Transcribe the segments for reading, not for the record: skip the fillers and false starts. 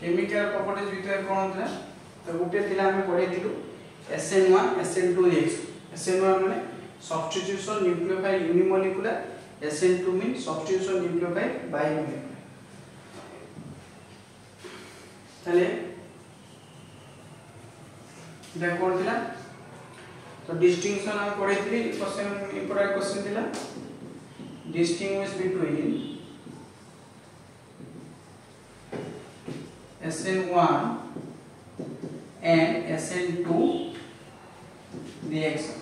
Chemical properties भितर कोन होतला तो गुटे थिला हम पढे दिलु SN1 SN2 रिएक्शन SN1 माने substitution nucleophile unimolecular SN2 mean substitution nucleophile bimolecular चले इटा कोन थिला तो डिस्टिंक्शन हम पढे थी क्वेश्चन इंपोर्टेंट क्वेश्चन थिला distinguish between SN1 and SN2 reaction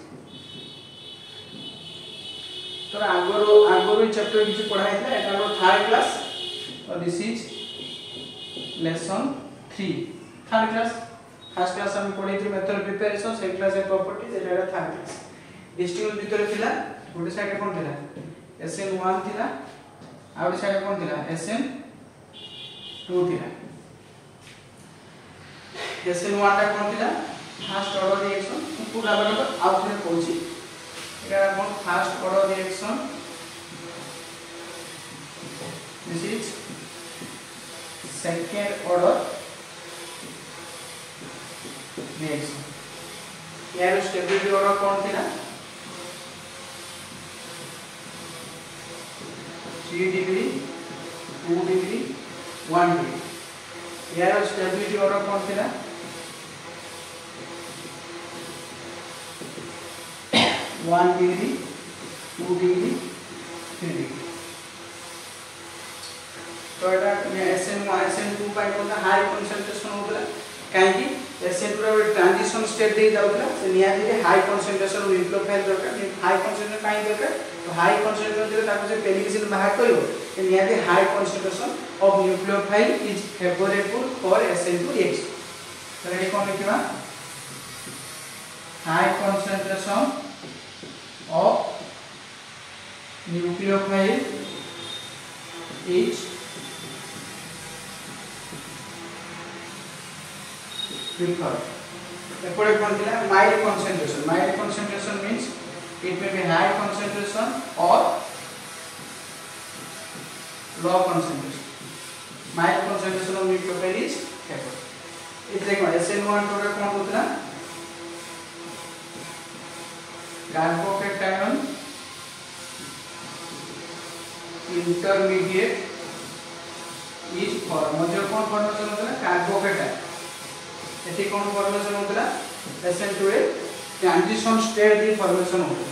तो आगरो चैप्टर किछ पढ़ाई था एटा रो थर्ड क्लास और this is lesson 3 third class first class हम पढ़ाई थी मेथड प्रिपरेशन सेकंड क्लास है प्रॉपर्टीज एटा थर्ड क्लास डिस्टिंग्विश भीतर थिला गोटे साइड कोन थिला SN1 थिला आ गोटे साइड कोन थिला SN2 थिला SN1 टा कोन थिला फर्स्ट ऑर्डर रिएक्शन पूरा बराबर आउट रे पहुंची एटा कोन first order reaction this is second order reaction यार स्टेबिलिटी ऑर्डर कोन थिला 3 डिग्री 2 डिग्री 1 डिग्री यार स्टेबिलिटी ऑर्डर कोन थिला 1 डिग्री 2 डिग्री 3 डिग्री तो एटा SN1 SN2 पाई कोन हाई कंसंट्रेशन होतला काहे कि SN2 रे ट्रांजिशन स्टेट दे जाउतला से निया दे हाई कंसंट्रेशन न्यूक्लियोफाइल दरकार हाई कंसंट्रेशन काहे दरकार तो हाई कंसंट्रेशन दे ताको से पेनिसिलिन बाहर करियो से निया दे high concentration of nucleophile is favourable for SN2 reaction तो ये कोन लिखिबा high concentration of nucleophile is preferred. एपड़े कोन थिला mild concentration means it may be high concentration or low concentration. Mild concentration of nucleophile is preferred. इस देखो SN1 तो कोन होतला कार्बोकेटायन इंटरमीडिएट इज फॉर्म जो कोन फॉर्मेशन होतला कार्बोकेटायन एठी कोन फॉर्मेशन होतला SN2 रे ट्रांजिशन स्टेट दी फॉर्मेशन होतला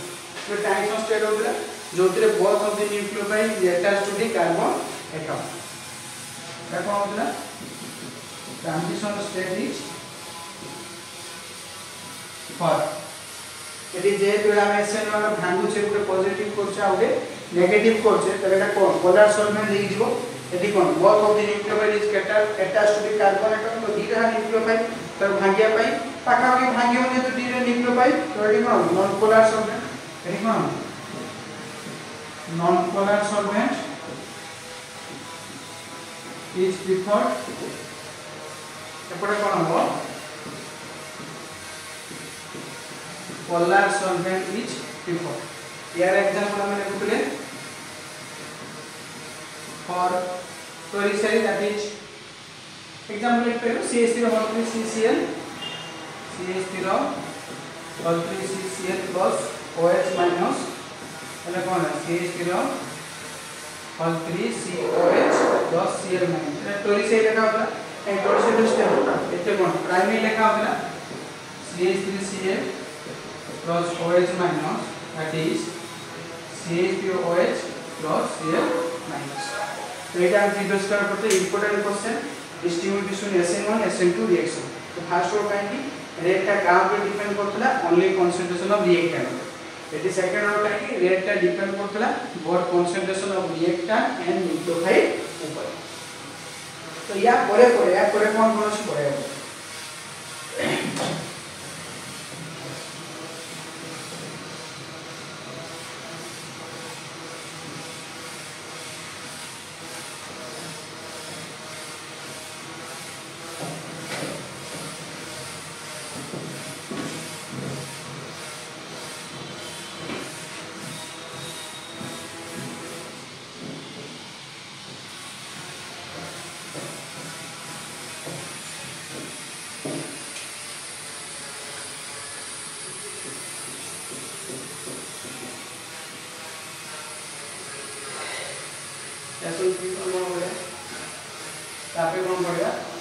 तो ट्रांजिशन स्टेट होतला जोतरे both of the nucleophile attached to the carbon atom का कोन होतला ट्रांजिशन स्टेट इज फॉर्म यदि जे तोरा में SN1 भांगु छे गुटे पॉजिटिव करछा आउटे नेगेटिव करछे त एटा कोन पोलर सॉल्वेंट लेइ दिबो यदि कोन both of the nucleophile is attached to the carbon atom तो दीटा न्यूक्लियोफाइल त भांगिया पई पाखा के भांगियो ने तो दीटा न्यूक्लियोफाइल तो एटी कोन नॉन पोलर सॉल्वेंट एटी कोन non polar solvent is preferred एपडे कोन हो polar solvent is preferred. Here example हम लिखुले for tertiary that is example लिख पेलो CH3 whole 3 CCl CH3 whole 3 CCl plus OH minus એટલે કોણ CH3 whole 3 COH plus Cl minus એટલે tertiary લેખા होता है tertiary step એટલે કોણ primary લેખा होता CH3Cl plus OH minus that is CH3OH plus Cl minus. तो ये हम प्रीवियस कर करते important question distinguish between SN1 SN2 reaction तो फर्स्ट रो काहे रेट का काम पे डिपेंड करतला ओनली कंसंट्रेशन ऑफ रिएक्टेंट एटी सेकंड रो काहे रेट का डिपेंड करतला both concentration of reactant and nucleophile ऊपर तो या परे कोन कोन से परे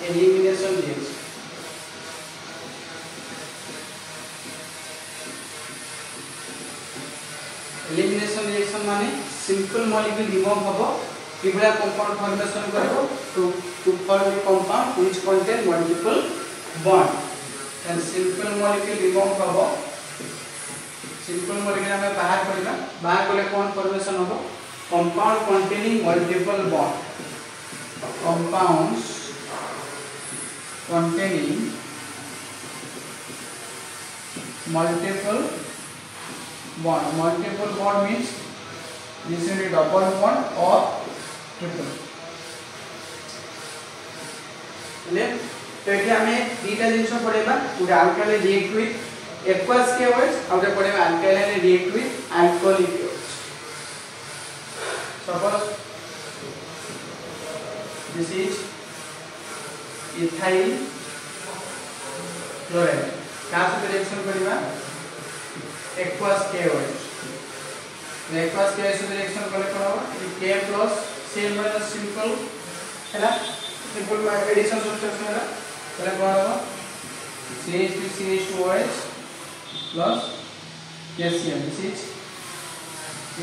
एलिमिनेशन रिएक्शन एलिमिनेशन रिएक्शन माने सिंपल मॉलिक्यूल रिमूव हबो किबला कंपाउंड फॉर्मेशन करबो to form a compound which contain multiple bond and simple molecule remove हबो सिंपल मॉलिक्यूल हमें बाहर करबा बाहर करले कोन फॉर्मेशन हबो compound containing multiple bond compounds containing multiple bond means this will be double bond or triple ले तो एठी हमें दीटा जिंस पढेबा गुटे alkyl react with aqueous KOH और गुटे पढेबा alkyl react with alcoholic KOH suppose this is ethyl chloride का से रिएक्शन करिबा एक्वस KOH एक्वस KOH से रिएक्शन करले कोन हो K plus Cl minus simple हैला सिंपल एडिशन सब्स्टिट्यूशन हैला तले कोन हो CH3 CH2OH plus HCl this is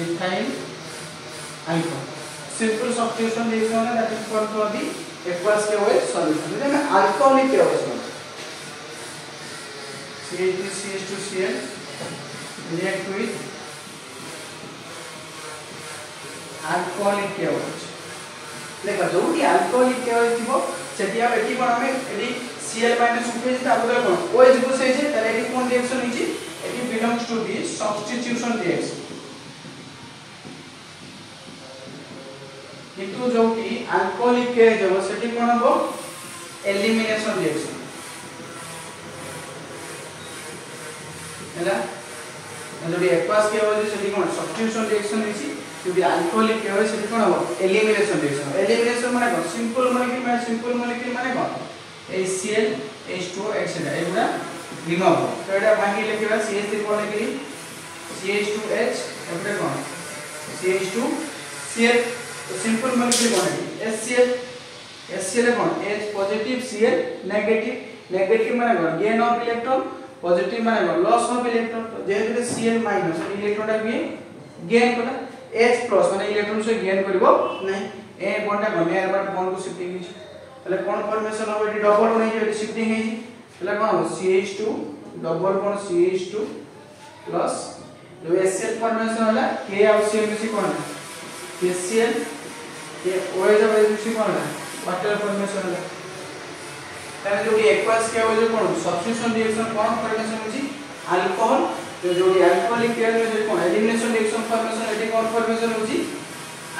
ethyl alcohol simple substitution reaction है that is called for the aqueous KOH solution जब मैं अल्कोहलिक KOH में CH3 CH2Cl react with alcoholic KOH देखो जो भी alcoholic KOH थिबो सेठी हम एठी कोन हमें एठी Cl माइनस उठे जे ताबले कोन OH को से जे ताले एठी कोन रिएक्शन हिची एठी belongs to the substitution reaction किंतु जो कि अल्कोहलिक KOH जब सेठी कोन हो एलिमिनेशन रिएक्शन हैला जो एक्वस KOH सेठी कोन सब्स्टिट्यूशन रिएक्शन हिची जो अल्कोहलिक KOH सेठी कोन हो एलिमिनेशन रिएक्शन माने कोन सिंपल मॉलिक्यूल माने कोन HCl H2O etc एगुडा रिमूव हो तो एटा बाकी लिखिबा CH3 कोन लिखि CH2H एबडे कोन CH2Cl तो सिंपल मॉलिक्यूल कोन है HCl कोन H पॉजिटिव Cl नेगेटिव माने कोन गेन ऑफ इलेक्ट्रॉन पॉजिटिव माने कोन लॉस ऑफ इलेक्ट्रॉन तो जेहेतु Cl माइनस इलेक्ट्रॉन टा गेन कला H प्लस माने इलेक्ट्रॉन से गेन करबो नै ए बॉन्ड टा कोन एयर बार बॉन्ड को शिफ्टिंग हिची तले कोन फॉर्मेशन हो एटी डबल बॉन्ड हिची एटी शिफ्टिंग हिची तले कोन हो CH2 double bond CH2 plus जो HCl फॉर्मेशन होला K और Cl मिसी कोन है HCl ये OH जब मिसी कोन है वाटर फॉर्मेशन होला तने जो एक्वस KOH कोन सब्स्टिट्यूशन रिएक्शन कोन फॉर्मेशन होची अल्कोहल जो अल्कोहलिक KOH जो कोन एलिमिनेशन रिएक्शन फॉर्मेशन एटी कोन फॉर्मेशन होची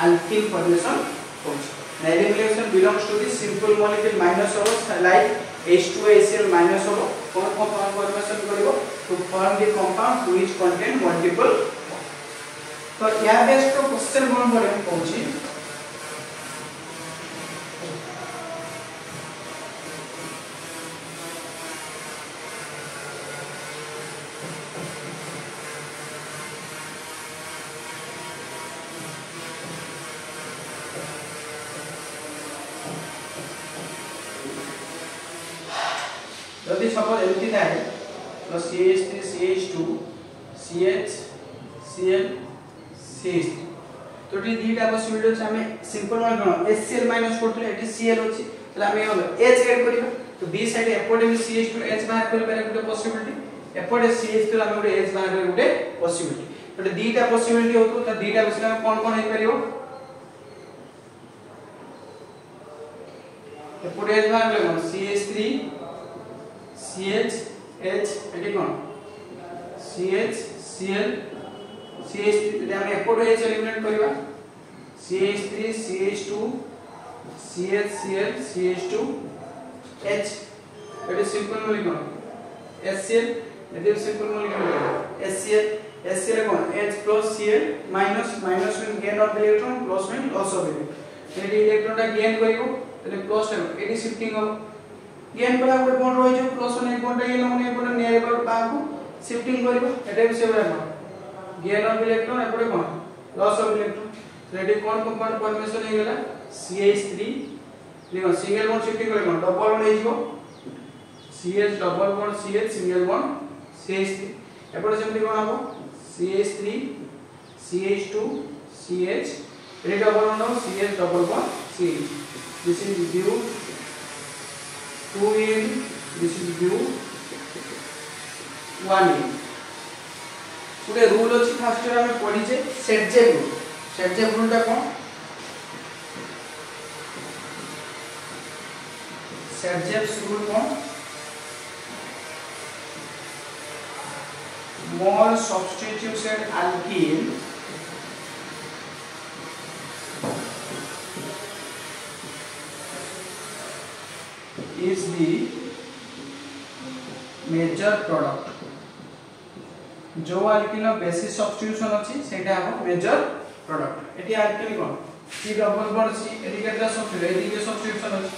अल्किल फॉर्मेशन होची elimination belongs to the simple molecule minus of like H2HCl minus of कोन कंपाउंड फॉर्मेशन करिवो to form the compound which contain multiple तो या बेस्ट तो क्वेश्चन कोन पड़े पहुंची यदि सपोज एमती थाए तो CH3 CH2 CH Cl CH3 तो टी दीटा पॉसिबिलिटी अछि हमें सिंपल वन कोन HCl माइनस करथले एटी Cl अछि तला हमें H ऐड करिबा तो बी साइड एपोडे भी CH2H बाहर कर पारे गुटे पॉसिबिलिटी एपोडे CH3 हम गुटे H बाहर कर गुटे पॉसिबिलिटी तो दीटा पॉसिबिलिटी होतो त दीटा बिसला कोन हे परियो एपोडे H बाहर ले CH3 CH H एटी कोन CH Cl CH3 हम एपोडे H एलिमिनेट करिबा CH3 CH2 CH Cl CH2 H एटी सिंपल मॉलिक्यूल HCl एटी सिंपल मॉलिक्यूल HCl कोन H plus Cl minus mean gain of electron plus mean loss of electron एटी electron टा gain करिवो तले plus एटी शिफ्टिंग हो गेन कला गुटे बॉन्ड रहि जो प्लस वन बॉन्ड ये नमने एपटे नियर बाकू शिफ्टिंग करिवो एटा भी सेबरा कोन गेन ऑफ इलेक्ट्रॉन एपटे कोन लॉस ऑफ इलेक्ट्रॉन तो एटी कोन कंपाउंड फॉर्मेशन हे गेला CH3 देखो सिंगल बॉन्ड शिफ्टिंग कले कोन डबल बॉन्ड हे जिवो CH double bond CH single bond CH3 एपटे सेमति कोन हबो CH3 CH2 CH रे डबल बॉन्ड हो CH double bond CH this is view 2n this is view 1n गोटे rule अछि first ray हम पढी जे Saytzeff rule टा कोन सेट रूल कोन more substituted alkene is the major product जो alkene बेसिस सब्स्टिट्यूशन अछि सेटा हम मेजर प्रोडक्ट एटी alkene कोन C डबल बॉन्ड C एटी केटा सब्स्टिट्यूट एटी के सब्स्टिट्यूशन अछि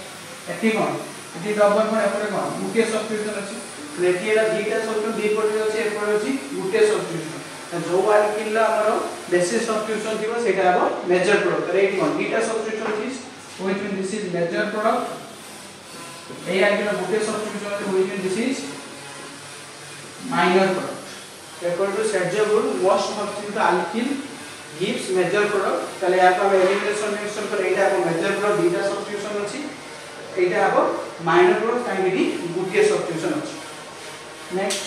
एटी कोन एटी डबल बॉन्ड एपरे कोन गुटे सब्स्टिट्यूशन अछि लेटी एला दीटा सब्स्टिट्यूशन दी पटे अछि एपरे अछि गुटे सब्स्टिट्यूशन जो alkene ला हमरो बेसिस सब्स्टिट्यूशन दिबो सेटा हम मेजर प्रोडक्ट रेट कोन दीटा substitution is which mean this is major product A alkene गुटे सब्स्टिट्यूशन है which mean this is minor product according to Serge rule most substituted alkene gives major product तले या को एलिमिनेशन रिएक्शन पर एटा को major product दीटा substitution अछि एटा को minor product काहेकि गुटे सब्स्टिट्यूशन अछि नेक्स्ट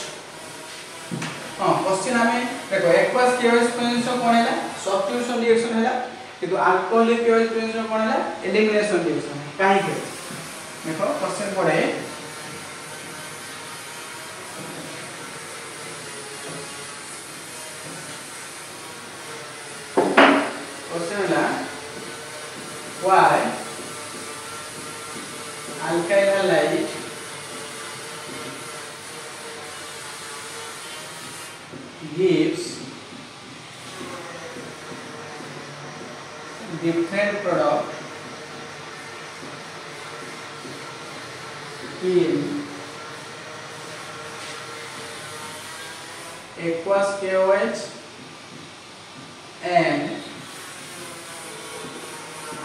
हां क्वेश्चन हमें देखो एक्वास केओएस प्रेजेंस कोन हैला सब्स्टिट्यूशन रिएक्शन हैला किंतु अल्कोहलिक केओएस प्रेजेंस कोन हैला एलिमिनेशन रिएक्शन काहे के देखो क्वेश्चन पढ़े क्वेश्चन है why alkyl halide gives different product in aqueous KOH and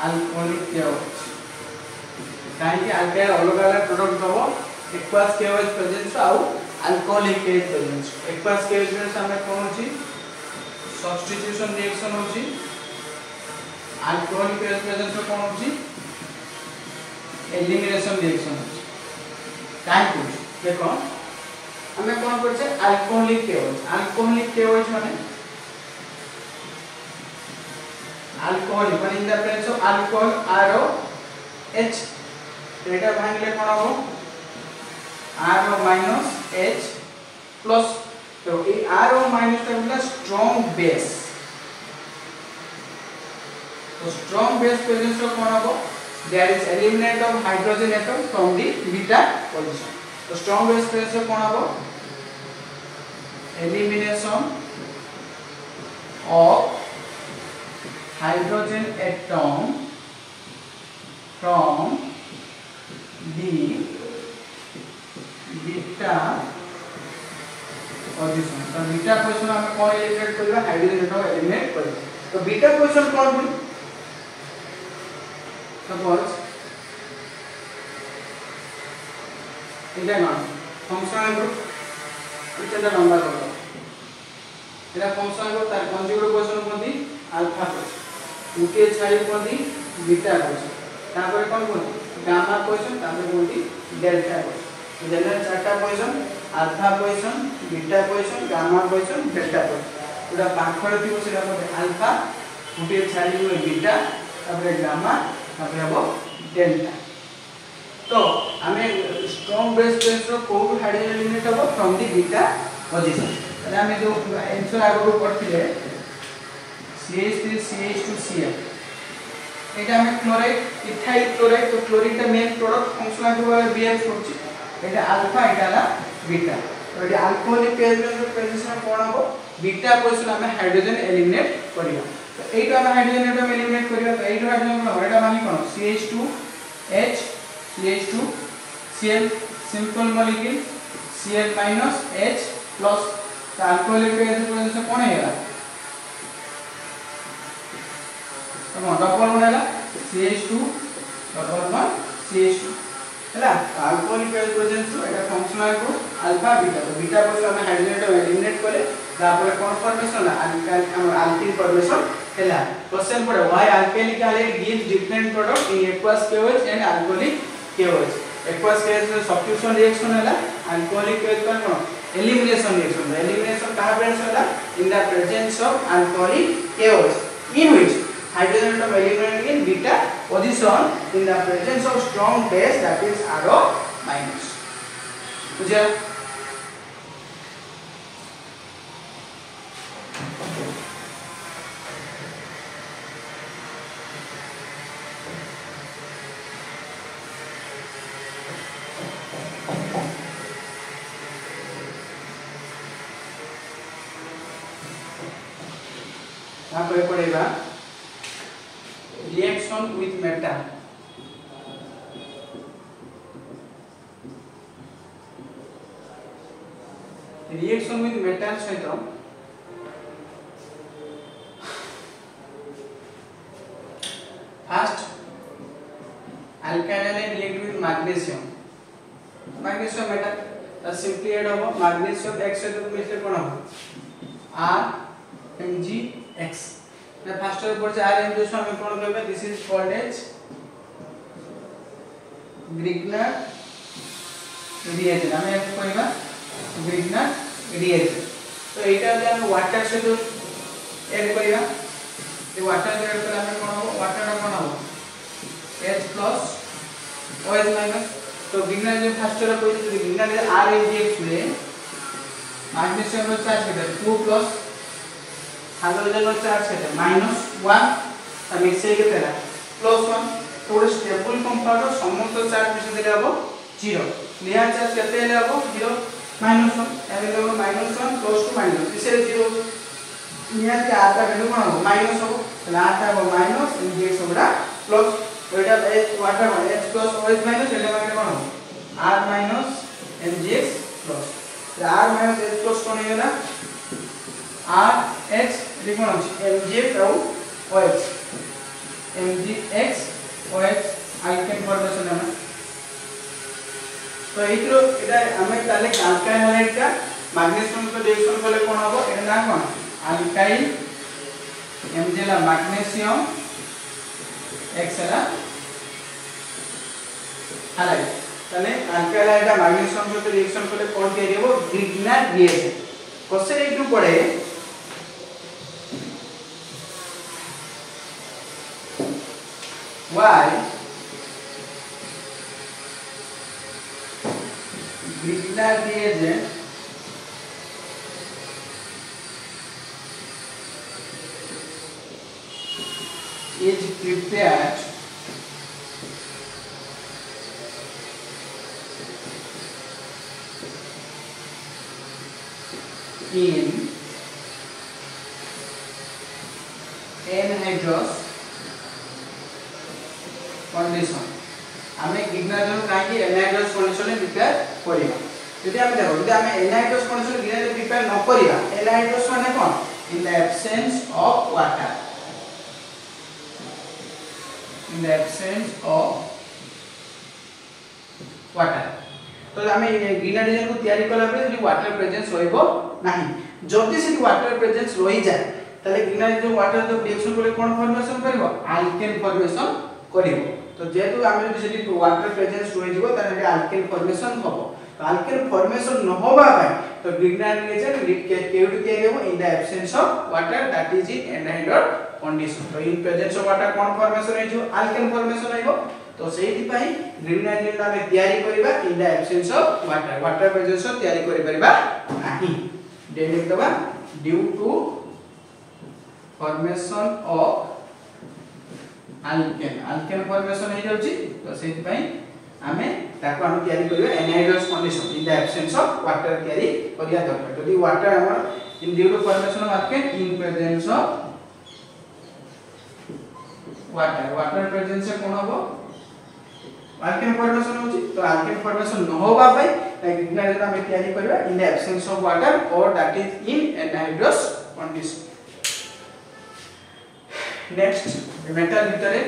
alcoholic KOH काहे alkyl अलग अलग प्रोडक्ट दबो aqueous KOH प्रेजेंस आउ alcoholic KOH presence aqueous KOH में हमें कोन होची सब्स्टिट्यूशन रिएक्शन होची alcoholic KOH प्रेजेंस कोन होची एलिमिनेशन रिएक्शन होची काहे को देखो हमें कोन करछे alcoholic KOH माने alcoholic माने इन the presence of alcohol ROH एटा भांगले कोन हो RO - H प्लस तो ए RO - टा मतलब स्ट्रांग बेस तो strong base presence of cone हो there is eliminate of hydrogen atom from the beta position तो strong base प्रेजेंस कोन हो elimination of hydrogen atom from the beta position तो beta position हम कोन eliminate करबा hydrogen atom eliminate करबा तो beta position कोन बोल suppose इटा कोन फंक्शनल ग्रुप इटा नंबर करो एटा फंक्शनल ग्रुप तार कंजुगेट पोजीशन कोनदी अल्फा पोजीशन उके छाई कोनदी बीटा पोजीशन तापर कोन कोन गामा पोजीशन तापर कोनदी डेल्टा पोजीशन जनरल चारटा position alpha position beta position gamma position delta position पूरा पाखर थिबो सेटा कोन अल्फा उके छाई हुए बीटा तापर गामा तापर हबो डेल्टा तो हमें स्ट्रांग बेस प्रेजेंस रो को हाइड्रोजन एलिमेंट हबो फ्रॉम द बीटा पोजीशन तले हमें जो आंसर आगो पढ़थिले CH3 CH2 Cl एटा हमें क्लोराइड इथाइल क्लोराइड तो क्लोरीन का main product functional group behave करछि एटा अल्फा एटा ला बीटा तो एटा अल्कोहलिक प्रेजेंस में कोन हबो बीटा पोजीशन हमें हाइड्रोजन एलिमिनेट करियो तो एटा हम हाइड्रोजन एटम एलिमिनेट करियो तो एटा हाइड्रोजन कोन एटा माने कोन CH2H CH2 Cl simple molecule Cl - H plus alcoholic presence कोन हेला तो डबल बनेला CH2 डबल बॉन्ड CH2 हैला अल्कोहलिक प्रेजेंस तो एटा फंक्शनल ग्रुप अल्फा बीटा तो बीटा पर हम हाइड्रोजन को एलिमिनेट करे तापर कोन फॉर्मेशन अल्किल फॉर्मेशन हैला क्वेश्चन पड़े why alkylic hydride gives different product in aqueous KOH and alcoholic KOH aqueous KOH में सब्स्टिट्यूशन रिएक्शन हैला अल्कोहलिक KOH पर कोन एलिमिनेशन रिएक्शन कहा फ्रेंड्स होला in the presence of alcoholic KOH in which hydrogen atom eliminated in beta position in the presence of strong base that is Ro minus बुझा यहाँ पर पड़ेगा reaction with metal reaction with metal सहित first alkyl halide react with magnesium metal simply add होगा magnesium X सहित मिलते कौन होगा RMgX ना फर्स्ट ऊपर से RMgX हम कौन कहबे this is called as Grignard reagent हमें कहबा ग्रिग्नर रिएजेंट तो एटा जे हम वाटर से जो ऐड करिया ये वाटर ऐड करला हमें कौन हो वाटर ना कौन हो H+ OH- तो ग्रिग्नर जो फर्स्ट रो कोई ग्रिग्नर RMgX में मैग्नीशियम रो चार्ज है 2+ हाइड्रोजन रो चार्ज है -1 त मिक्स हे केतेला +1 थोड़े स्टेबल कंपाउंड समस्त चार्ज मिस देले हबो 0 लिया चार्ज केते हेले हबो 0 -1 एबे लोग -1 क्लोज टू माइनस इसे 0 लिया के r का वैल्यू कोन हबो माइनस हबो त r का हबो माइनस इंजेक्स होबा plus Oita H water H+ OH- एले माने कोन हबो r - mgx plus r - H+ कोन हेला RH लिखोन अछि mgx और OH mgx OH icon formation है तो इतरो एटा हमें ताले अल्काइल हाइड्राइड का मैग्नीशियम को रिएक्शन करले कोन हबो एटा ना कोन अल्काइल mg ला मैग्नीशियम x ला हाइड्राइड ताले अल्काइल हाइड्राइड मैग्नीशियम को रिएक्शन करले कोन के देबो ग्रिग्नर रिएजेंट क्वेश्चन एक टू पड़े why Grignard reagent is prepared in anhydrous condition हमें ग्रिग्नर जो काहे एनाइड्रस कंडीशन में प्रिपेयर करिबा यदि हम देखो यदि हम एनाइड्रस कंडीशन ग्रिग्नर प्रिपेयर न करिबा एनाइड्रस माने कोन in the absence of water in the absence of water तो हमें ग्रिग्नर रिएजेंट को तैयारी कला पे यदि वाटर प्रेजेंस होइबो नाही जति से वाटर प्रेजेंस रहि जाय तले ग्रिग्नर जो वाटर जो रिएक्शन करे कोन फॉर्मेशन करिवो अल्केन फॉर्मेशन करिवो तो जेतु आमे जदि वाटर प्रेजेंस होय जिवो तने अल्केन फॉर्मेशन होबो तो अल्केन फॉर्मेशन न होबा भाई तो ग्रिग्नर रिएजेंट केउडी तयारी होबो in the absence of water that is in anhydrous condition तो इन प्रेजेंस ऑफ वाटर कोन फॉर्मेशन होय जिवो अल्केन फॉर्मेशन होइबो तो सेहि पई ग्रिग्नर रिएजेंट आमे तयारी करिबा in the absence of water presence of तयारी करि परिबा नाही डेलिट दबा due to formation of alkane formation हे जाउची तो सेति पई हमें ताको हम तयारी करियो anhydrous condition in the absence of water तयारी करिया दरकार यदि वाटर हमर in due to formation of alkane in presence of water presence से कोन होबो अल्केन फॉर्मेशन होची तो अल्केन फॉर्मेशन न होबा पई ग्रिग्नर रिएजेंट हम तयारी करियो in the absence of water और that is in anhydrous condition next metal भितरे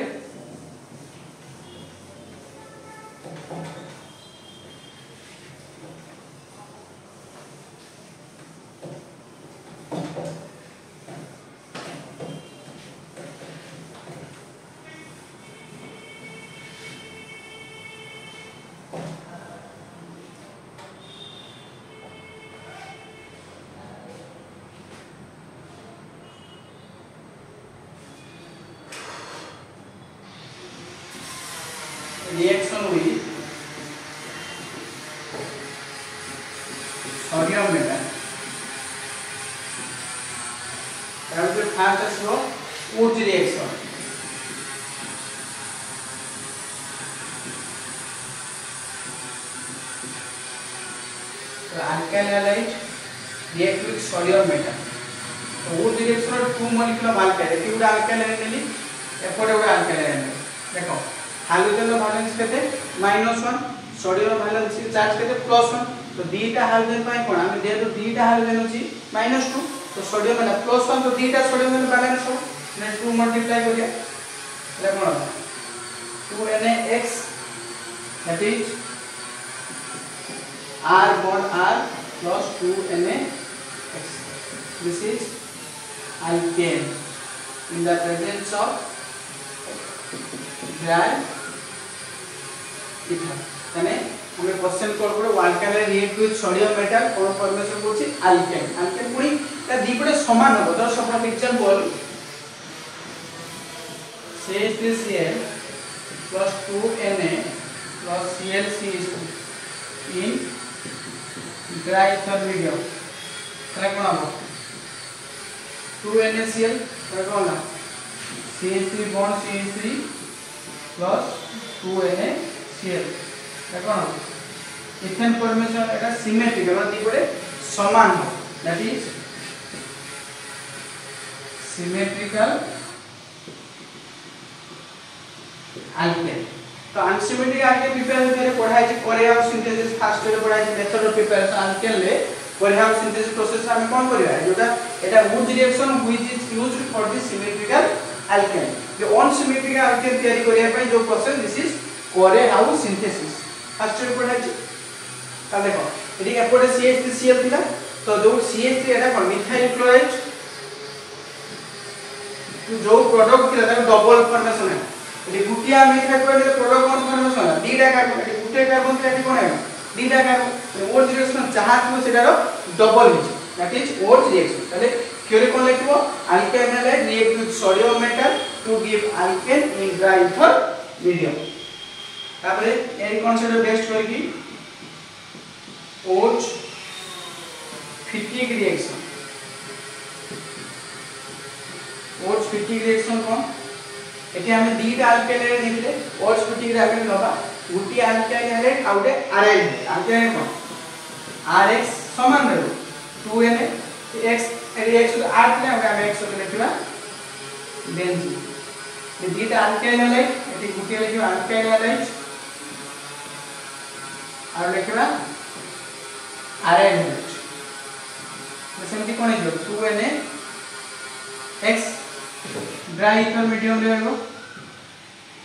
reaction with sodium metal. That will first as Wurtz reaction. So alkyl halide react with sodium metal. So Wurtz reaction रो two molecule of alkyl. एटी उडा alkyl halide नेली, एपटे उडा alkyl halide नेली. देखो hydrogen रो valence केते -1, सोडियम रो valence charge केते +1. तो दीटा हाइड्रोजन पाई कोन हम दे तो दीटा हाइड्रोजन होची -2. तो सोडियम वाला +1 तो दीटा सोडियम वाला बैलेंस हो ने 2 मल्टीप्लाई करिया ले कोन 2NaX that is R bond R plus 2NaX. This is alkane in the presence of dry ether. तने हमें क्वेश्चन कर पड़े alkyl react with sodium metal cone formation होची अल्केन. अल्केन पुनी ता दीपटे समान हो. तो for example CH3Cl plus 2Na plus ClCH2 in dry ether medium. तने कोन हो 2NaCl तने कोन हो CH3 bond CH3 plus 2NaCl. देखो इथेन फॉर्मेशन एटा सिमेट्रिकल मतलब दीपटे समान हो. That is symmetrical alkane. तो अनसिमेट्रिक अल्केन प्रिपेयर करे पढ़ाई छै कोरियाव सिंथेसिस फास्ट रे पढ़ाई छै मेथड ऑफ प्रिपरेशन अल्केन ले कोरियाव सिंथेसिस प्रोसेस हम कोन करिया जोटा एटा वुड reaction which is used for the symmetrical alkane. जो अनसिमेट्रिकल अल्केन तयारी करिया पई जो प्रोसेस दिस इज कोरियाव सिंथेसिस फास्ट रे पढ़ाई छै. ता देखो एडी एपटे CH3Cl थिला तो जो CH3 एटा कोन मिथाइल क्लोराइड जो प्रोडक्ट थिला ता डबल फॉर्मेशन है. एडी गुटिया मिथाइल क्लोराइड प्रोडक्ट कोन फॉर्मेशन है दीटा कार्बन. एडी गुटे कार्बन थिला एडी कोन है दीटा कार्बन. ओर्ज रिएक्शन जहां थो सेटारो double his that is Wurtz reaction. तले क्योरे कोन लिखबो alkyl hydride react with sodium metal to give alkane in dry ether medium. तापरे एरी कॉन्सेप्ट बेस्ट होगी ओच Fittig reaction. Ouch Fittig reaction कोन एठी हमें दीटा अल्काइल हाइड्राइड निकले ओच फिटिक रे आगे नबा गुटी अल्काइल हाइड्राइड आउटे आरआई अल्काइल कोन RX समान रहबो 2NaX रिएक्शन R ने हम X को लिखबा बेंजीन. ये दीटा अल्काइल हाइड्राइड एठी गुटी लिखबा अल्काइल हाइड्राइड और लिखबा आरआई हाइड्राइड. सेमती कोन है 2NaX ड्राई ईथर मीडियम रे होबो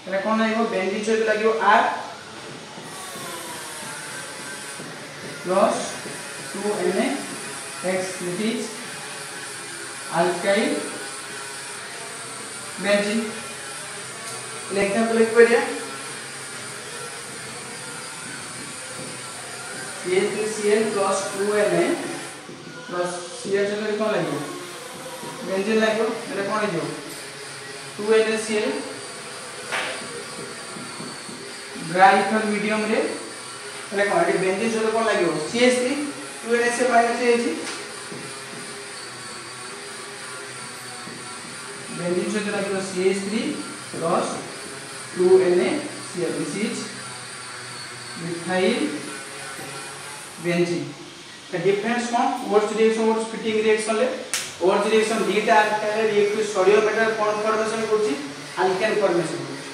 तले कोन आइबो बेंजीन सहित लागियो R plus 2NaX which is alkyl benzene. Example लिख परिया CH3Cl plus 2Na plus CH रे कोन लागियो बेंजीन लागियो एटा कोन हिजो 2NaCl ड्राई ईथर मीडियम रे एटा कोन एटी बेंजीन सहित कोन लागियो CH3 2NaCl माइनस हेछि बेंजीन सहित लागियो CH3 plus 2NaCl. This is methyl benzene. The difference from Wurtz reaction और fitting reaction ले Wurtz reaction dita alkyl react with sodium metal formation करछि alkane formation करछि.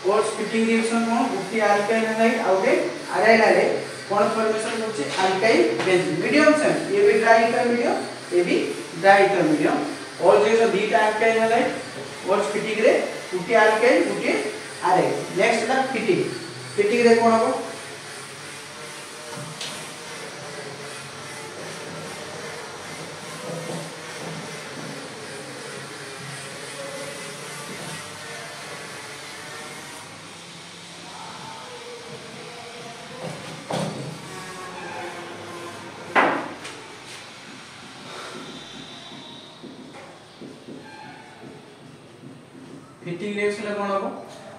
Wurtz fitting reaction कोन गुटी alkyl halide आउटे aryl halide कोन formation करछि alkyl benzene. Medium same ये भी dry ether medium ये भी dry ether medium. Wurtz reaction dita alkyl halide Wurtz fitting रे गुटी alkyl गुटी aryl. Next ला fitting. Fitting रे कोन हो fitting reaction कोन हो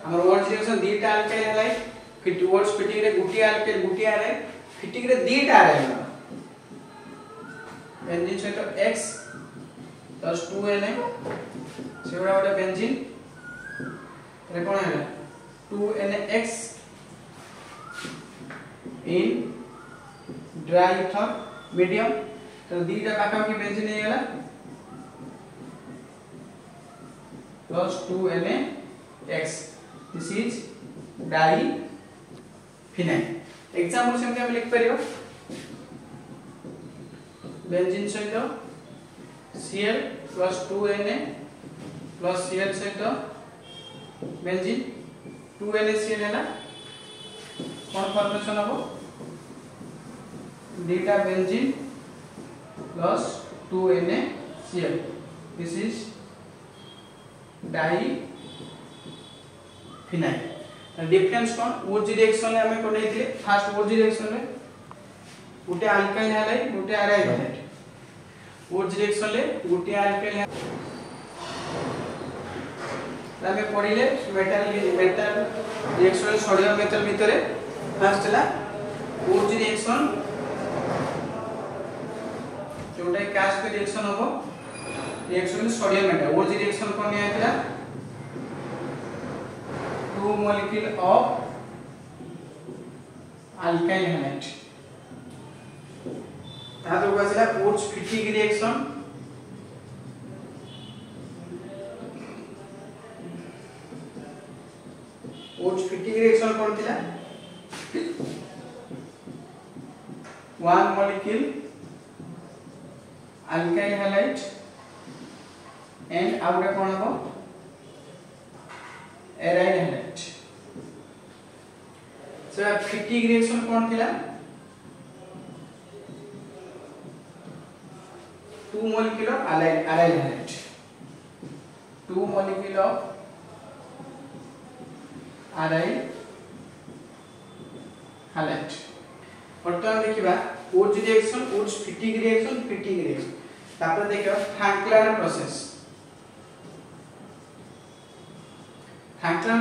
हमर Wurtz रिएक्शन दीटा alkyl hydride fit towards Fittig रे गुटी अल्केन गुटी आरे फिटिंग रे दीटा आरे बेंजीन सहित X प्लस 2Na सेवडा गोटे बेंजीन रे कोन हैला 2NX in dry ether medium तो दीटा पाखा की बेंजीन हे गेला plus 2NaX this is diphenyl example से हम लिख परियो बेंजीन सहित Cl plus 2Na plus Cl सहित बेंजीन 2NaCl हैला कोन फॉर्मेशन हो dita benzene plus 2NaCl this is diphenyl difference कोन ऊर्जा रिएक्शन में हमें कोने थे फर्स्ट ऊर्जा रिएक्शन में गुटे अल्काइल हैलाइड गुटे अराइल हैलाइड ऊर्जा रिएक्शन ले गुटे अल्काइल हमें पढिले मेटल रिएक्शन सोडियम मेटल भितरे फर्स्ट ला ऊर्जा रिएक्शन जोटा कास्ट रिएक्शन होबो रिएक्शन में सोडियम मेटल ऊर्जा रिएक्शन कोन आइतला 2 molecule of alkyl halide ता तो बचला Wurtz Fittig reaction Wurtz Fittig reaction कोन थिला 1 molecule alkyl halide and आउटे कोन हो aryl halide so Fittig reaction कोन थिला 2 molecule of aryl halide 2 molecule of aryl halide वर्तमान देखिबा Wurtz reaction Wurtz Fittig reaction तापर देखिबा फ्रैंकलिन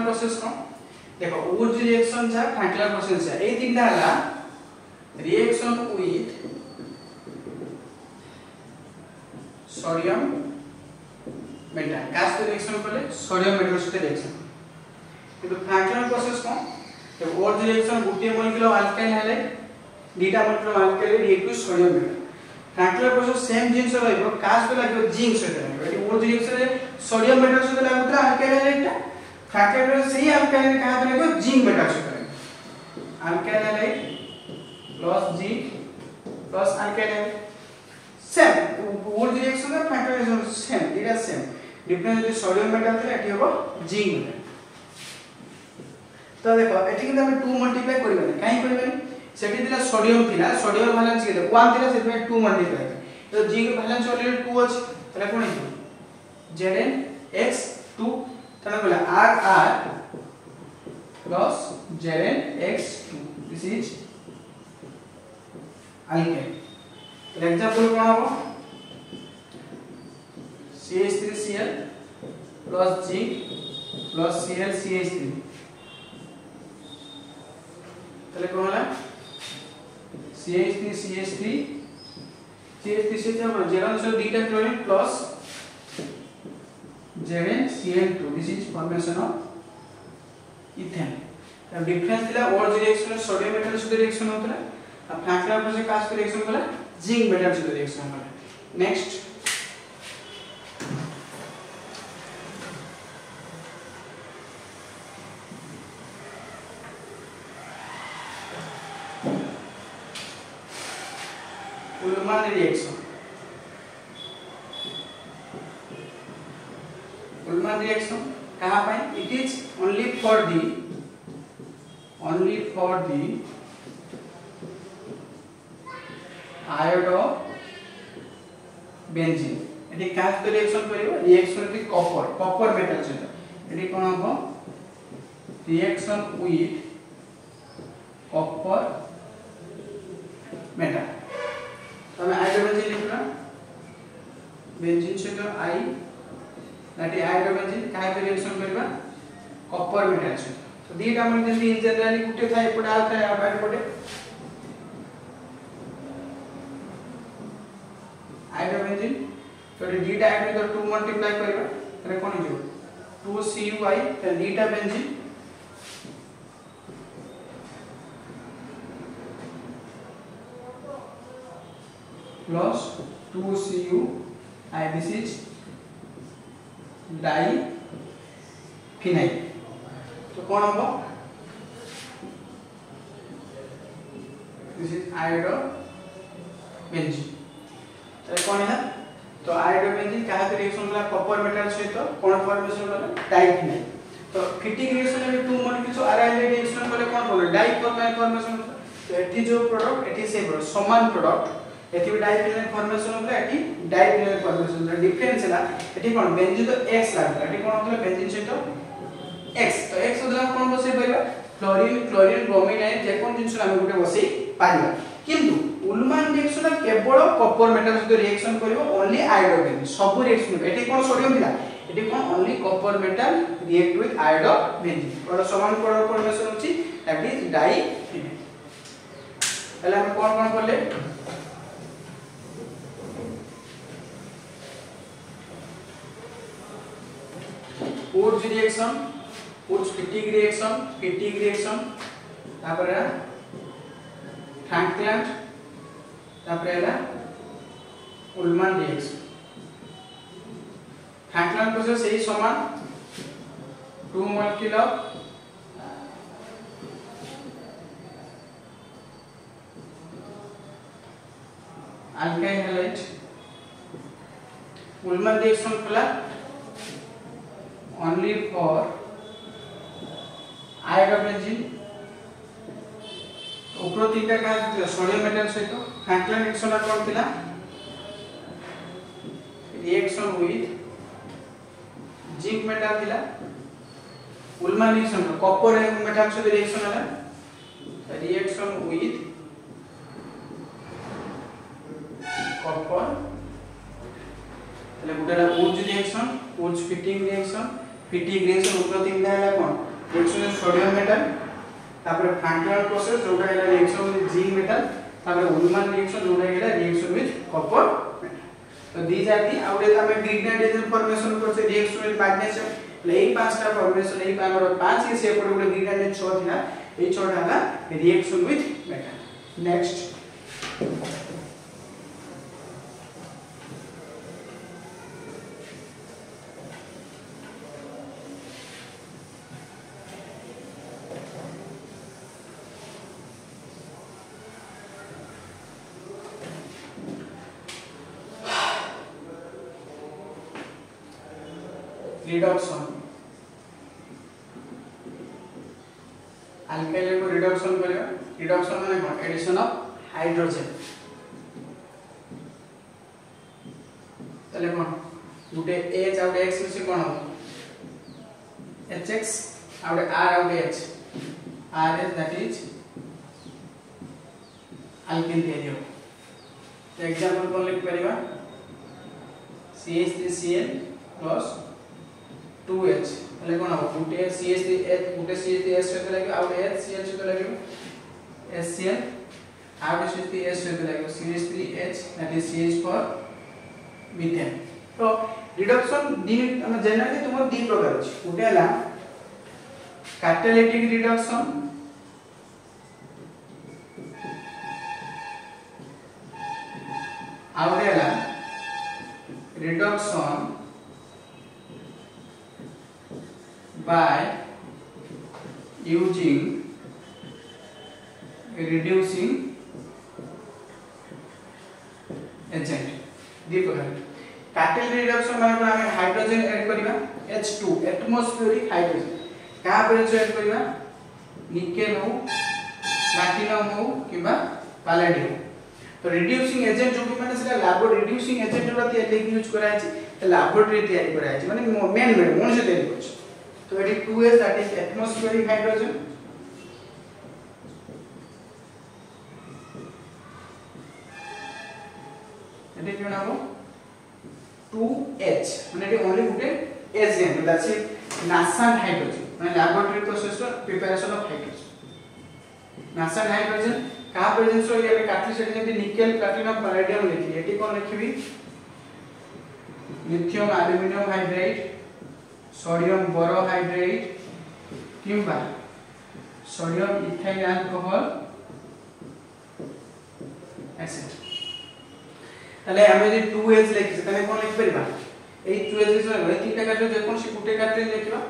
प्रोसेस को देखो वुड्स रिएक्शन जा फ्रैंकलिन प्रोसेस जा ए तीनटा हला रिएक्शन विथ सोडियम मेटल कास्ट रिएक्शन करले सोडियम मेटल से रिएक्शन किंतु फ्रैंकलिन प्रोसेस को तो वुड्स रिएक्शन गुटे molecule alkyl halide dita molecule alkyl react sodium metal Frankland process same zinc रहइबो कास्ट लागो जिंक से रहइबो एटी वुड्स रिएक्शन रे सोडियम मेटल से लागुतरा अल्काइल हैलाइड फ्रैंकलिन प्रोसेस सही अल्काइल कहा लागो जिंक मेटल से रहइबो alkyl halide plus zinc plus alkyl halide same Wurtz reaction में फ्रैंकलिन रिएक्शन सेम दीटा सेम डिफरेंस जे सोडियम मेटल थे एटी होबो जिंक मेटल तो देखो एटी कि हम 2 मल्टीप्लाई करबे काई करबे सेठी दिला सोडियम वैलेंस के 1 दिला सेठी 2 मल्टीप्लाई तो जिंक वैलेंस ऑलरेडी 2 अछि तले कोन है Zn(x)2 तले बोला Rr plus Zn(x)2 this is alkyl तो एग्जांपल कोन हो CH3Cl plus zinc plus ClCH3 तले कोन होला CH3 से हम Zn से dita chlorine plus ZnCl2 this is formation of ethane अब डिफरेंस दिला और रिएक्शन में सोडियम मेटल से रिएक्शन होता है अब फ्रैंकलिन प्रोसेस कास्ट रिएक्शन होला जिंक मेटल से रिएक्शन होला नेक्स्ट उल्मान रिएक्शन कहां पाए it is only for the iodobenzene एटी कास्ट रिएक्शन करियो रिएक्शन विथ कॉपर मेटल से एटी कोन हो रिएक्शन विथ कॉपर मेटल तमे आयोडोबेंजीन लिखला बेंजीन से तो आई नाटी आयोडोबेंजीन काहे पे रिएक्शन करबा कॉपर मेटल से तो दीटा मन जल्दी इन जनरली गुटे थाए एपटे आ थाए आ बाहर पटे हाइड्रोबेंजीन तो दीटा हाइड्रोजन तो 2 मल्टीप्लाई करबा तने कोन जो 2CuI तो दीटा benzene plus 2CuI this is diphenyl तो कौन होगा this is आयोडोबेंजीन तो कौन है तो आयोडोबेंजीन कहा रिएक्शन वाला कॉपर मेटल सहित कौन फॉर्मेशन वाला डाइफिनाइल तो फिटिंग रिएक्शन में 2 मॉलिक्यूल्स आरआईएल रिएक्शन वाले कौन बोलो डाइफॉर्माइल फॉर्मेशन तो एठी जो प्रोडक्ट एठी से समान प्रोडक्ट एथि डाइफिनाइल फॉर्मेशन होतला एथि डाइफिनाइल फॉर्मेशन होतला डिफरेंस है एथि कोन बेंजीन तो x लागला एथि कोन होतला बेंजीन से तो x तो x होतला कोन बसे परबा क्लोरीन क्लोरीन ब्रोमीन है जे कोन जिंस हम गुटे बसे पारिबा किंतु उल्मान रिएक्शन केवल कॉपर मेटल सहित रिएक्शन करिवो ओनली आयोडोबेंजीन सब रिएक्शन एथि कोन सोडियम दिला एथि कोन only copper metal react with iodobenzene और समान प्रोडक्ट फॉर्मेशन होची दैट इज डाइफिनाइल पहले हम कोन करले Wurtz reaction, Wurtz fatigue reaction, तापर है Franklin, तापर है उल्मान reaction. Franklin प्रोसेस यही समान 2 molecule of alkyl halide. उल्मान reaction कला only for आयोडोबेंजीन ऊपर तीनटा का सोडियम मेटल सहित फ्रैंकलिन रिएक्शन कोन थिला रिएक्शन विथ जिंक मेटल थिला उल्मान रिएक्शन कॉपर मेटल सहित रिएक्शन हला रिएक्शन विथ कॉपर तले गुटेला वुर्त्ज रिएक्शन वुर्त्ज फिटिंग रिएक्शन ऊपर तीनटा है कोन रिएक्शन विथ सोडियम मेटल तापर फ्रैंकलिन प्रोसेस जोटा है रिएक्शन विथ जिंक मेटल तापर उल्मान रिएक्शन जोटा है रिएक्शन विथ कॉपर मेटल तो दीज आर दी आउटे हमें ग्रीक नाइट्रोजन फॉर्मेशन करছে रिएक्शन विथ मैग्नीशियम लेई पांचटा फॉर्मेशन लेई हमर 5 से एपटे गुटे ग्रीक नाइट्रोजन 6 थिला एई 6 टा reaction with metal next reduction alkyl को रिडक्शन करियो रिडक्शन माने कोन एडिशन ऑफ हाइड्रोजन तले कोन गुटे H आउट X से कोन हो HX out R out H RH that is alkane तयारी हो तो एग्जांपल कोन लिख परिबा CH3Cl प्लस 2H એટલે કોણ આવે ગુટે CH3H ગુટે CH3H સହିତ લાગ્યો આઉટ HCl સହିତ લાગ્યો HCl આઉટ CH3H સହିତ લાગ્યો CH3H that is CH for methane तो रिडक्शन दी हम जनरली तुम दी प्रकार अछि गुटे हला कैटालिटिक रिडक्शन आउट हला reduction by using a reducing agent दी प्रकार कैटालिटिक रिडक्शन माने हमें हाइड्रोजन ऐड करबा H2 एटमॉस्फेरिक हाइड्रोजन कहां पर ऐड करबा निकेल हो प्लैटिनम हो किबा पैलेडियम तो रिड्यूसिंग एजेंट जो भी माने सेटा लैबो रिड्यूसिंग एजेंट जोरा तयारी यूज कराय छै लैबोरेटरी तयारी कराय छै माने मेन मनुष्य तयारी करछ तो it is 2s that is atmospheric hydrogen it is you know 2H माने it only गुटे H गेन that's it nascent hydrogen माने laboratory process रो preparation of hydrogen nascent hydrogen का प्रेजेंस रो ये काटली सेट जेंति निकेल प्लैटिनम पैलेडियम लिखी एटी कोन लिखिबी lithium aluminium hydride sodium borohydride किंबा सोडियम इथाइल अल्कोहल एसिड तले हम जे 2H लिखि तने कोन लिखि परिबा ए 2H लिखि तीनटा काटले जे कोन सी गुटे काटले लिखिबा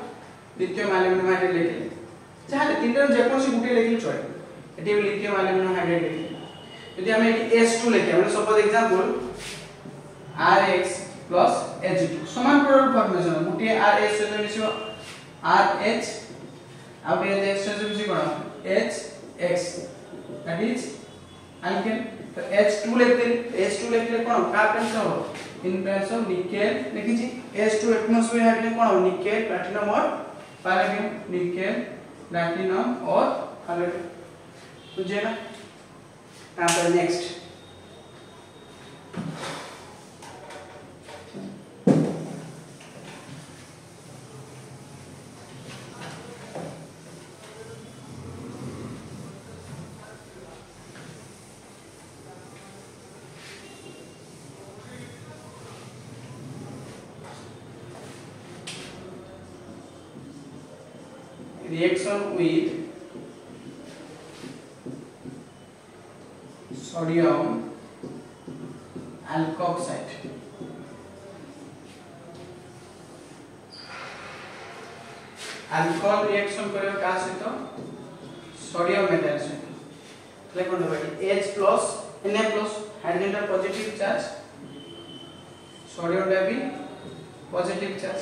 लिथियम एल्युमिनियम हाइड्राइड लिखि चाहे तीनटा जे कोन सी गुटे लिखि चोय एटी लिथियम एल्युमिनियम हाइड्राइड लिखि यदि हम एटी S2 लिखि हम suppose example RX plus H2 समान प्रोडक्ट फॉर्मेशन गुटे RH से मिसिबो RH अब ये H से मिसि कोन HX दैट इज अल्केन तो H2 लिखते कोन का टेंशन हो इन टर्म्स ऑफ निकेल लिखि छी H2 एटमॉस्फेयर हाइड्रोजन कोन हो निकेल प्लैटिनम और पैलेडियम निकेल प्लैटिनम और पैलेडियम बुझे ना अब next reaction with sodium alkoxide alcohol reaction करे का सहित सोडियम मेटल से ले कोन होबे H plus Na plus hydrogen का पॉजिटिव चार्ज सोडियम का भी पॉजिटिव चार्ज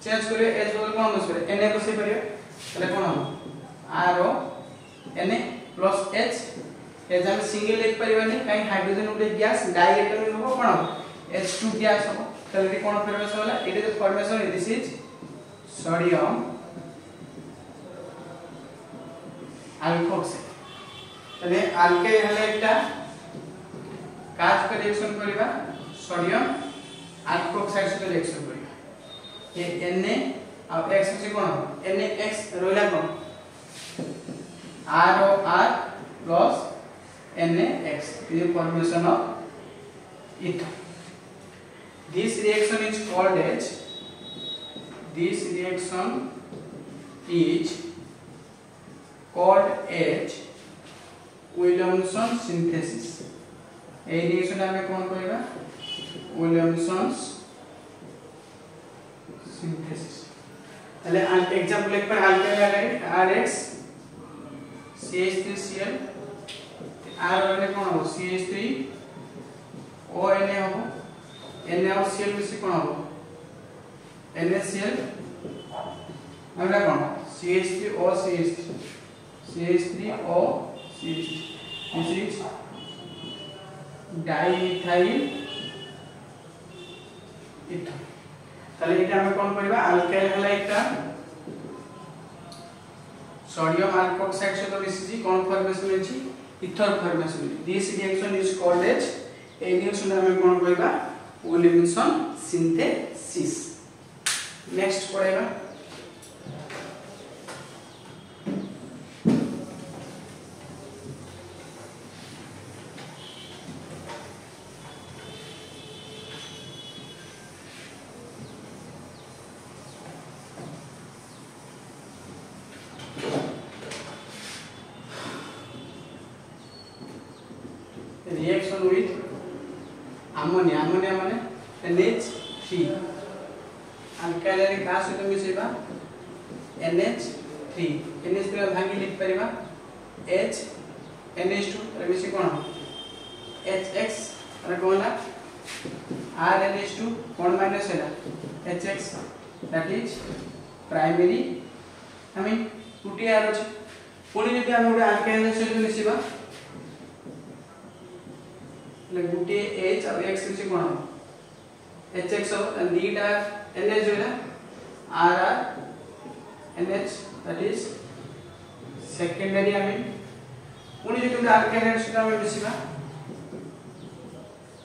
चेंज करे H बदल कोन यूज करे Na को से परियो तले कोन हो R O Na plus H ए जमे सिंगल लिख परिबनी काई हाइड्रोजन उडे गैस डायएटोमिक हो कोन H2 गैस हो तले कोन फॉर्मेशन होला it is the formation this is sodium alkoxide तले अल्काइल हले एकटा काज के रिएक्शन करिबा सोडियम अल्कोक्साइड से रिएक्शन करिबा ये Na और X से कोन NaX रोइला cone ROR plus NaX is the formation of ether. This reaction is called as Williamson synthesis. A reaction हमें कौन करेगा Williamson's synthesis. चले एग्जांपल एक पर alkyl hydride RX CH3Cl R ने कोन हो CH3 O Na हो Na और Cl मिसी कोन हो NaCl हमरा कोन CH3 O CH3 CH3 O CH3 this is dimethyl ether তাহলে এটা আমরা কোন করিবা অ্যালকাইল হলা একটা সোডিয়াম অ্যালকোক্সাইড সাথে মিশিছি কোন ফর্মেশন হইছি ether formation. This reaction is called as a reaction हमें कौन कहेगा Williamson synthesis. Next पढ़ेगा reaction with ammonia. Ammonia माने NH3 अल्काइल का सहित मिसेबा NH3 NH3 भांगी लिख परिबा H NH2 रे मिसे कोन HX रे कोनला R NH2 कोन माइनस हैला HX that is primary I mean टूटी आर अछि पुनी जति हम गोटे अल्काइल सहित मिसेबा ले गुटे H और X मिसे कोन HX और दीटा NH जो है RR NH that is secondary I mean पुनी जो तुम अल्काइल से हम मिसिबा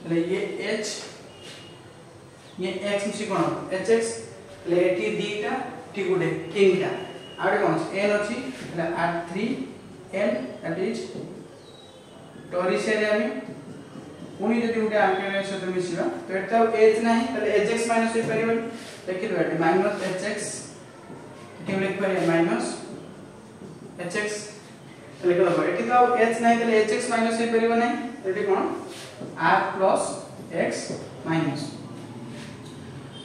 ले ये H ये X मिसे कोन HX ले एटी दीटा टी गुटे तीनटा आउटे कौन एन अच्छी R3N दैट इज टॉरिशियम पुणी जदि गुटे अल्काइल सहित मिसिबा तो एटा H नाही तले HX माइनस होई परिबो देखि लो माइनस HX के लिख परिया माइनस HX लिख लो एटी तो H नाही तले HX माइनस होई परिबो नाही एटी कोन R प्लस X माइनस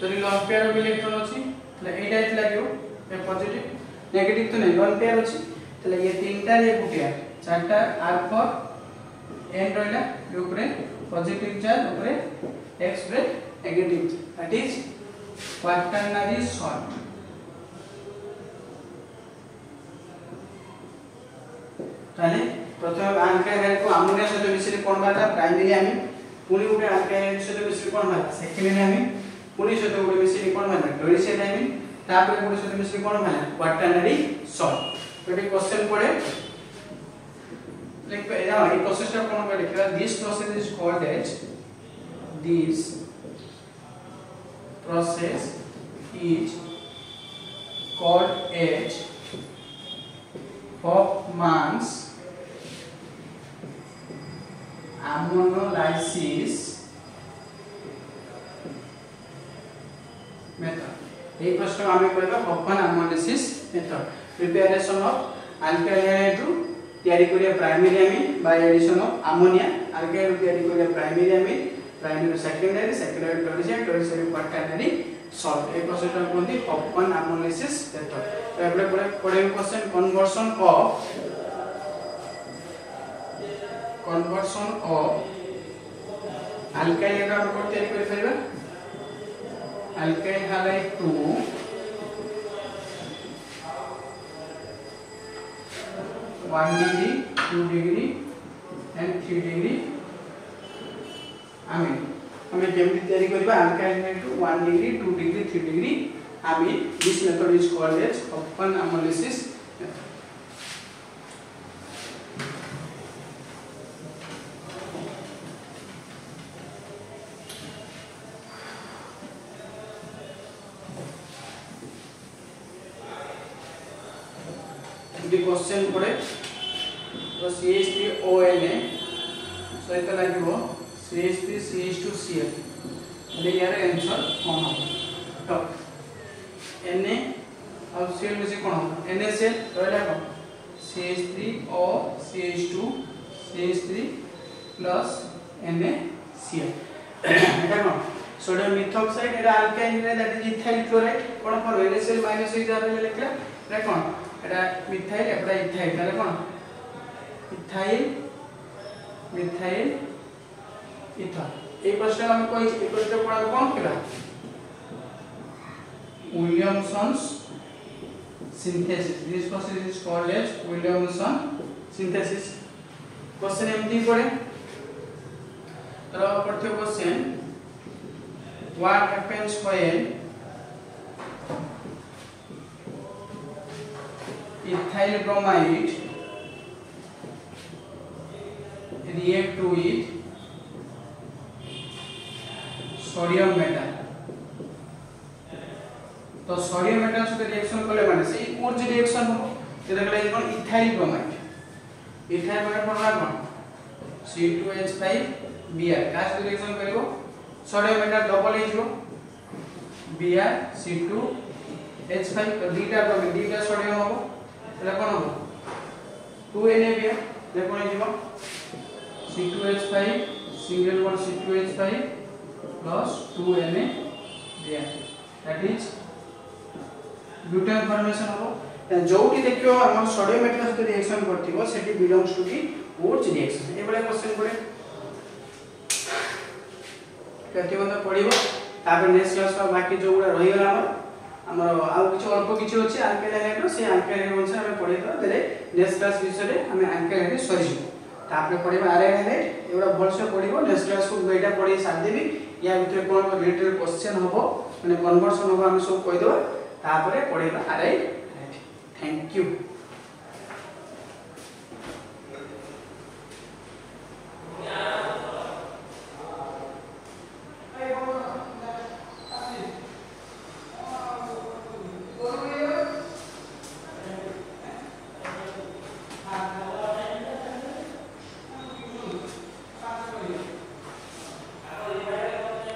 तो लोन पेयर ऑफ इलेक्ट्रॉन अछि तले एटा इट लागो ए पॉजिटिव नेगेटिव तो नहीं लोन पेयर अछि तले ये तीनटा ये गुटिया चारटा R पर N रहला ऊपरे पॉजिटिव चार्ज ऊपरे X रे negative that is quaternary salt ताले प्रथम अल्काइल को अमोनिया सहित मिश्रित कोन बाटा प्राइमरी आमी पुनी गुटे अल्काइल सहित मिश्रित कोन बाटा सेकेंडरी आमी पुनी सहित गुटे मिश्रित कोन बाटा टॉरिशियम आमी तापर गुटे सहित मिश्रित कोन बाटा क्वाटरनरी सॉल्ट तो क्वेश्चन पड़े like now a process of cone Bata this process is called as this process is called as Hofmann's ammonolysis method এই প্রশ্ন আমি কইবা Hofmann ammonolysis method preparation of alkyl to तयारी करिया primary amine by addition of ammonia alkyl तयारी करिया primary amine primary secondary tertiary quaternary salt ए process को कहते हफम्यान अमोनोलाइसिस मेथड तो एबले पड़े क्वेश्चन कन्वर्शन ऑफ अल्काइल का हम तयारी करि परिबा alkyl halide to 1 degree 2 degree and 3 degree आमीन हमें केमती तयारी करबा alkyl to 1 degree 2 degree 3 degree आमीन this method is called as Hofmann ammonolysis question पड़े तो CH3ONA सहित लागो CH3CH2Cl એટલે यार आंसर कोन हो तो Na और Cl में से कोन हो NaCl रहला को CH3O CH2 CH3 plus NaCl एटा कोन सोडियम मिथॉक्साइड एटा अल्काइल रे दैट इज इथाइल क्लोराइड कोन पर NaCl माइनस हो जा लेखला एटा कोन एटा मिथाइल एटा इथाइल ताले कोन इथाइल मिथाइल इथर ए प्रश्न हम कोइ ए प्रश्न पढ़ा कोन केला Williamson's synthesis this process is called as Williamson synthesis question एमती पड़े तो पढ़ते question what happens when ethyl bromide react with sodium metal तो सोडियम मेटल से रिएक्शन करले माने से ऊर्ज रिएक्शन हो ते देखले कोन इथाइल ब्रोमाइड पड़ला कोन C2H5Br का से रिएक्शन करबो सोडियम मेटल डबल हो जिवो Br C2H5 तो दीटा सोडियम हो तले कोन हो 2NaBr ले कोन जिवो C2H5 single bond C2H5 plus 2NaBr that is butane formation हो जोटी देखियो हम सोडियम मेटल से रिएक्शन करथिबो सेटी belongs to the Wurtz reaction ए बडा क्वेश्चन पड़े प्रतिबंध पड़िबो तापर नेक्स्ट क्लास में बाकी जो गुडा रहि गला हमर आउ किछ अल्प किछ अछि अल्काइल हाइड्रो से अल्काइल हाइड्रो से हम पढि तो देले नेक्स्ट क्लास विषय रे हम अल्काइल हाइड्रो सरी तापर पढिबा आरएन हाइड्रो एवडा भलसे पढिबो नेक्स्ट क्लास को बेटा पढि साथ देबी या भितर कोन रिलेटेड क्वेश्चन होबो माने कन्वर्सन होबो हम सब कहि देबा तापर पढिबा आरआई थैंक यू।